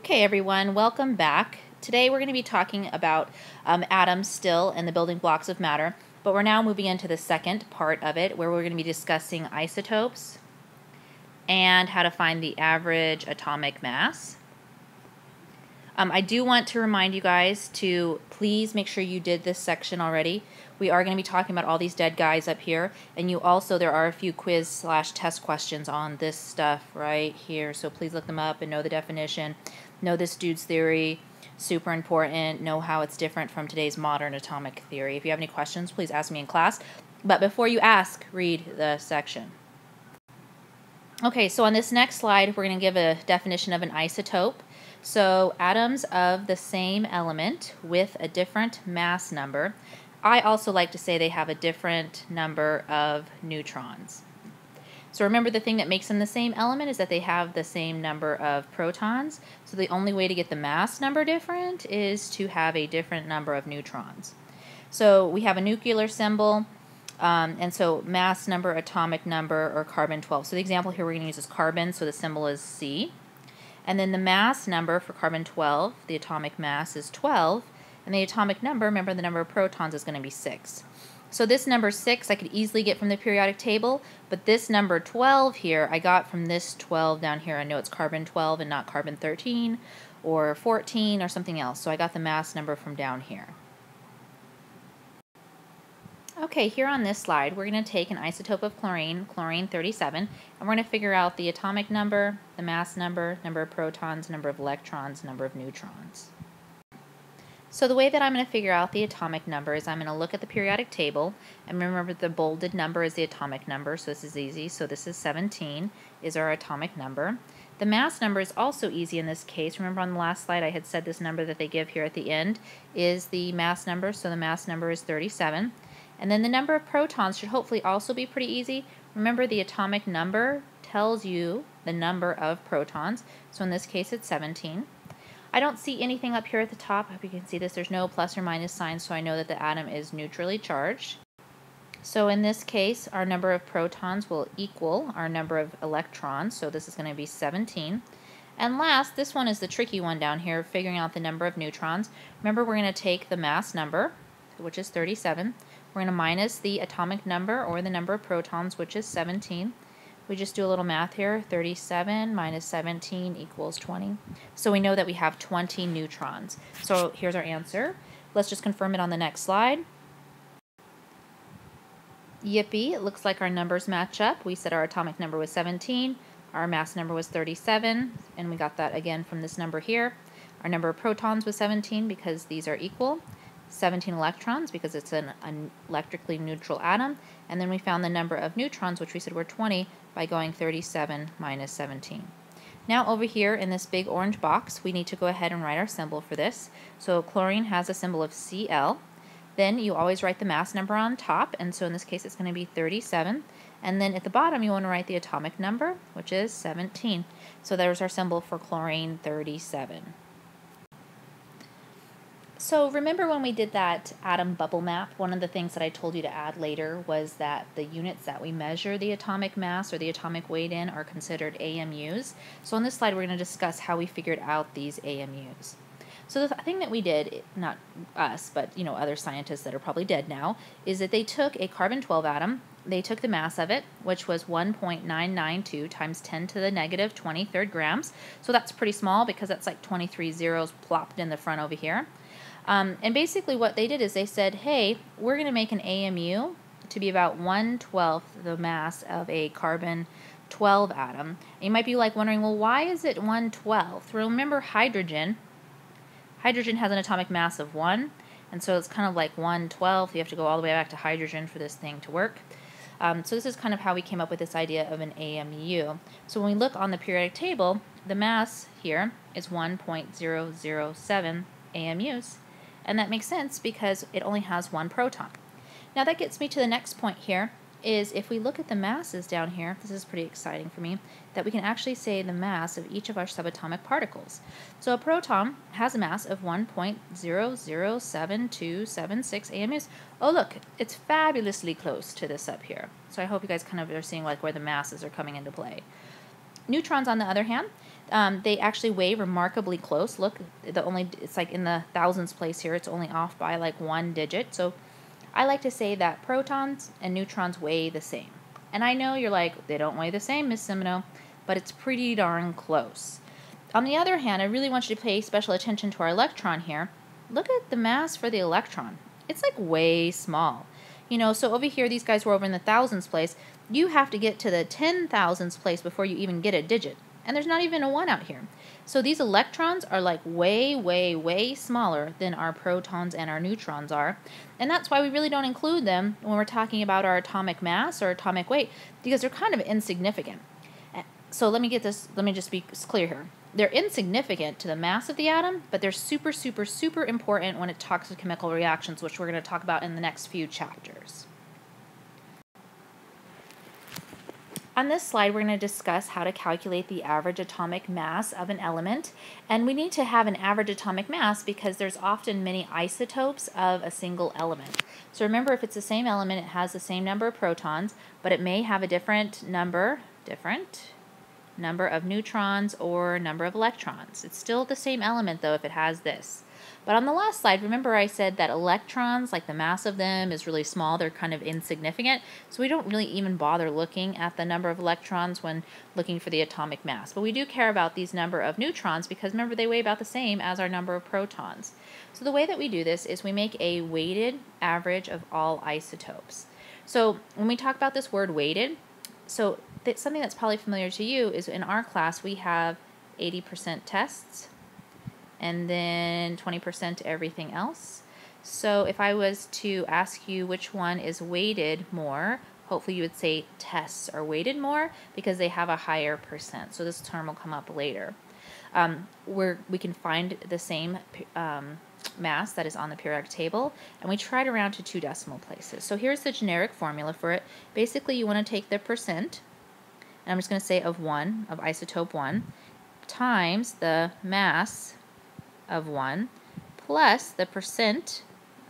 Okay, everyone, welcome back. Today we're going to be talking about atoms still and the building blocks of matter, but we're now moving into the second part of it where we're going to be discussing isotopes and how to find the average atomic mass. I do want to remind you guys to please make sure you did this section already. We are going to be talking about all these dead guys up here, and there are a few quiz/test questions on this stuff right here, so please look them up and know the definition, know this dude's theory, super important, know how it's different from today's modern atomic theory. If you have any questions, please ask me in class, but before you ask, read the section. Okay, so on this next slide, we're going to give a definition of an isotope. So atoms of the same element with a different mass number. I also like to say they have a different number of neutrons. So remember, the thing that makes them the same element is that they have the same number of protons. So the only way to get the mass number different is to have a different number of neutrons. So we have a nuclear symbol, and so mass number, atomic number, or carbon-12. So the example here we're going to use is carbon, so the symbol is C. And then the mass number for carbon-12, the atomic mass, is 12. And the atomic number, remember the number of protons, is going to be 6. So this number 6 I could easily get from the periodic table, but this number 12 here I got from this 12 down here. I know it's carbon-12 and not carbon-13 or 14 or something else. So I got the mass number from down here. Okay, here on this slide, we're going to take an isotope of chlorine, chlorine-37, and we're going to figure out the atomic number, the mass number, number of protons, number of electrons, number of neutrons. So the way that I'm going to figure out the atomic number is I'm going to look at the periodic table, and remember the bolded number is the atomic number, so this is easy. So this is 17 is our atomic number. The mass number is also easy in this case. Remember on the last slide I had said this number that they give here at the end is the mass number, so the mass number is 37. And then the number of protons should hopefully also be pretty easy. Remember, the atomic number tells you the number of protons. So in this case, it's 17. I don't see anything up here at the top. I hope you can see this. There's no plus or minus sign, so I know that the atom is neutrally charged. So in this case, our number of protons will equal our number of electrons. So this is going to be 17. And last, this one is the tricky one down here, figuring out the number of neutrons. Remember, we're going to take the mass number, which is 37. We're going to minus the atomic number, or the number of protons, which is 17. We just do a little math here. 37 minus 17 equals 20. So we know that we have 20 neutrons. So here's our answer. Let's just confirm it on the next slide. Yippee, it looks like our numbers match up. We said our atomic number was 17, our mass number was 37, and we got that again from this number here. Our number of protons was 17 because these are equal. 17 electrons because it's an electrically neutral atom, and then we found the number of neutrons, which we said were 20, by going 37 minus 17. Now over here in this big orange box, we need to go ahead and write our symbol for this. So chlorine has a symbol of Cl. Then you always write the mass number on top, and so in this case it's going to be 37. And then at the bottom you want to write the atomic number, which is 17. So there's our symbol for chlorine-37. So remember when we did that atom bubble map, one of the things that I told you to add later was that the units that we measure the atomic mass or the atomic weight in are considered AMUs. So on this slide we're going to discuss how we figured out these AMUs. So the thing that we did, not us, but other scientists that are probably dead now, is that they took a carbon-12 atom, they took the mass of it, which was 1.992 times 10 to the negative 23rd grams. So that's pretty small because that's like 23 zeros plopped in the front over here. And basically what they did is they said, hey, we're going to make an AMU to be about 1/12 the mass of a carbon-12 atom. And you might be like wondering, well, why is it 1/12? Well, remember hydrogen. Hydrogen has an atomic mass of 1, and so it's kind of like 1/12. You have to go all the way back to hydrogen for this thing to work. So this is kind of how we came up with this idea of an AMU. So when we look on the periodic table, the mass here is 1.007 AMUs. And that makes sense because it only has one proton. Now that gets me to the next point here, is if we look at the masses down here, this is pretty exciting for me, that we can actually say the mass of each of our subatomic particles. So a proton has a mass of 1.007276 AMUs. Oh look, it's fabulously close to this up here. So I hope you guys kind of are seeing like where the masses are coming into play. Neutrons, on the other hand, They actually weigh remarkably close. Look, it's like in the thousands place here. It's only off by like 1 digit. So I like to say that protons and neutrons weigh the same. And I know you're like, they don't weigh the same, Miss Semino, but it's pretty darn close. On the other hand, I really want you to pay special attention to our electron here. Look at the mass for the electron. It's like way small. You know, so over here, these guys were over in the thousands place. You have to get to the 10,000s place before you even get a digit. And there's not even a 1 out here. So these electrons are like way, way, way smaller than our protons and our neutrons are. And that's why we really don't include them when we're talking about our atomic mass or atomic weight, because they're kind of insignificant. So let me just be clear here. They're insignificant to the mass of the atom, but they're super, super, super important when it talks to chemical reactions, which we're going to talk about in the next few chapters. On this slide, we're going to discuss how to calculate the average atomic mass of an element. And we need to have an average atomic mass because there's often many isotopes of a single element. So remember, if it's the same element, it has the same number of protons, but it may have a different number of neutrons or number of electrons. It's still the same element, though, if it has this. But on the last slide, remember I said that electrons, like the mass of them is really small. They're kind of insignificant. So we don't really even bother looking at the number of electrons when looking for the atomic mass. But we do care about these number of neutrons because remember they weigh about the same as our number of protons. So the way that we do this is we make a weighted average of all isotopes. So when we talk about this word weighted, so something that's probably familiar to you is in our class we have 80% tests and then 20% everything else. So if I was to ask you which one is weighted more, hopefully you would say tests are weighted more because they have a higher percent. So this term will come up later. We can find the same mass that is on the periodic table, and we try to round to 2 decimal places. So here's the generic formula for it. Basically, you want to take the percent, and I'm just going to say of isotope 1, times the mass of 1, plus the percent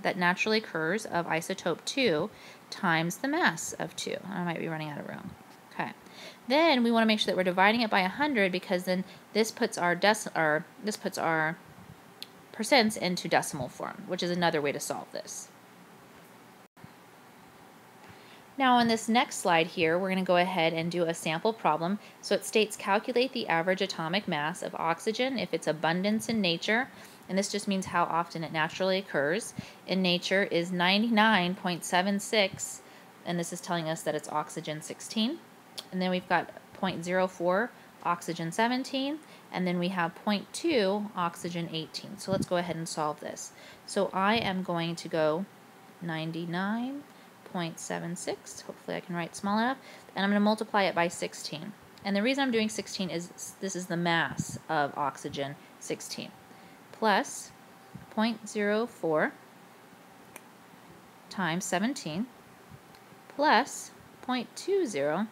that naturally occurs of isotope 2 times the mass of 2. I might be running out of room. Okay. Then we want to make sure that we're dividing it by 100 because then this puts our percents into decimal form, which is another way to solve this. Now on this next slide here, we're going to go ahead and do a sample problem. So it states calculate the average atomic mass of oxygen if its abundance in nature, and this just means how often it naturally occurs, in nature is 99.76, and this is telling us that it's oxygen 16. And then we've got 0.04 oxygen 17, and then we have 0.2 oxygen 18. So let's go ahead and solve this. So I am going to go 99.76, hopefully I can write small enough, and I'm going to multiply it by 16. And the reason I'm doing 16 is this is the mass of oxygen 16, plus 0.04 times 17, plus 0.20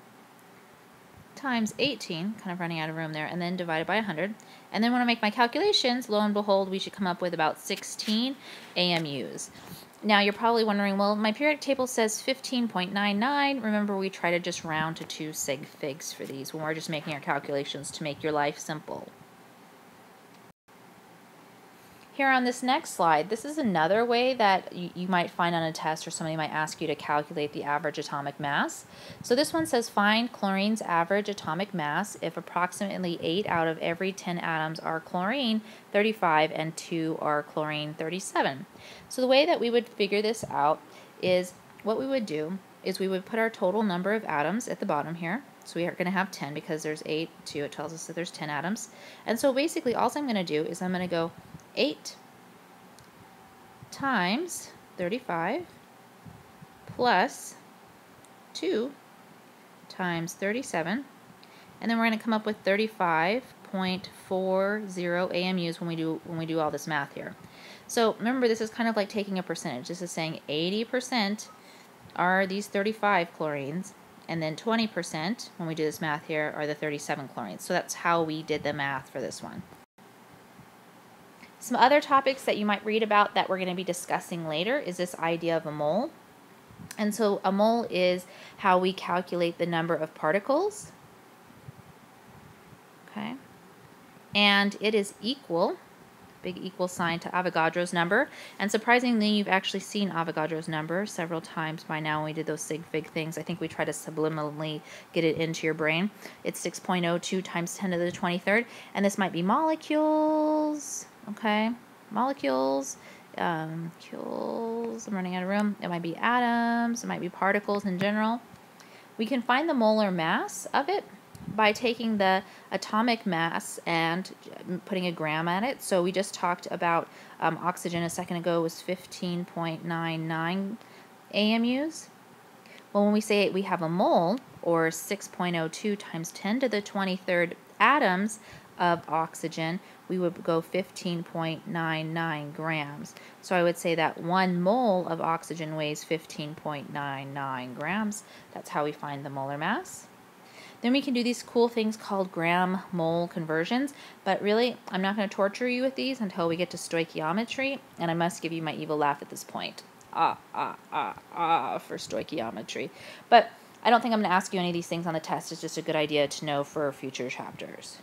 times 18, kind of running out of room there, and then divided by 100. And then when I make my calculations, lo and behold, we should come up with about 16 AMUs. Now you're probably wondering, well, my periodic table says 15.99. Remember, we try to just round to 2 sig figs for these when we're just making our calculations to make your life simple. Here on this next slide, this is another way that you might find on a test or somebody might ask you to calculate the average atomic mass. So this one says find chlorine's average atomic mass if approximately 8 out of every 10 atoms are chlorine 35 and 2 are chlorine 37. So the way that we would figure this out is what we would do is we would put our total number of atoms at the bottom here. So we are going to have 10 because there's 8, 2, it tells us that there's 10 atoms. And so basically all I'm going to do is I'm going to go 8 times 35 plus 2 times 37, and then we're going to come up with 35.40 AMUs when we do all this math here. So remember, this is kind of like taking a percentage. This is saying 80% are these 35 chlorines, and then 20% when we do this math here are the 37 chlorines. So that's how we did the math for this one. Some other topics that you might read about that we're going to be discussing later is this idea of a mole. And so a mole is how we calculate the number of particles. Okay. and it is equal, big equal sign, to Avogadro's number. And surprisingly, you've actually seen Avogadro's number several times by now when we did those sig fig things. I think we try to subliminally get it into your brain. It's 6.02 times 10 to the 23rd, and this might be molecules, okay? Molecules, I'm running out of room. It might be atoms, it might be particles in general. We can find the molar mass of it by taking the atomic mass and putting a gram at it. So we just talked about oxygen a second ago was 15.99 AMUs. Well, when we say we have a mole, or 6.02 times 10 to the 23rd atoms of oxygen, we would go 15.99 grams. So I would say that 1 mole of oxygen weighs 15.99 grams. That's how we find the molar mass. Then we can do these cool things called gram-mole conversions, but really, I'm not going to torture you with these until we get to stoichiometry, and I must give you my evil laugh at this point. For stoichiometry. But I don't think I'm going to ask you any of these things on the test. It's just a good idea to know for future chapters.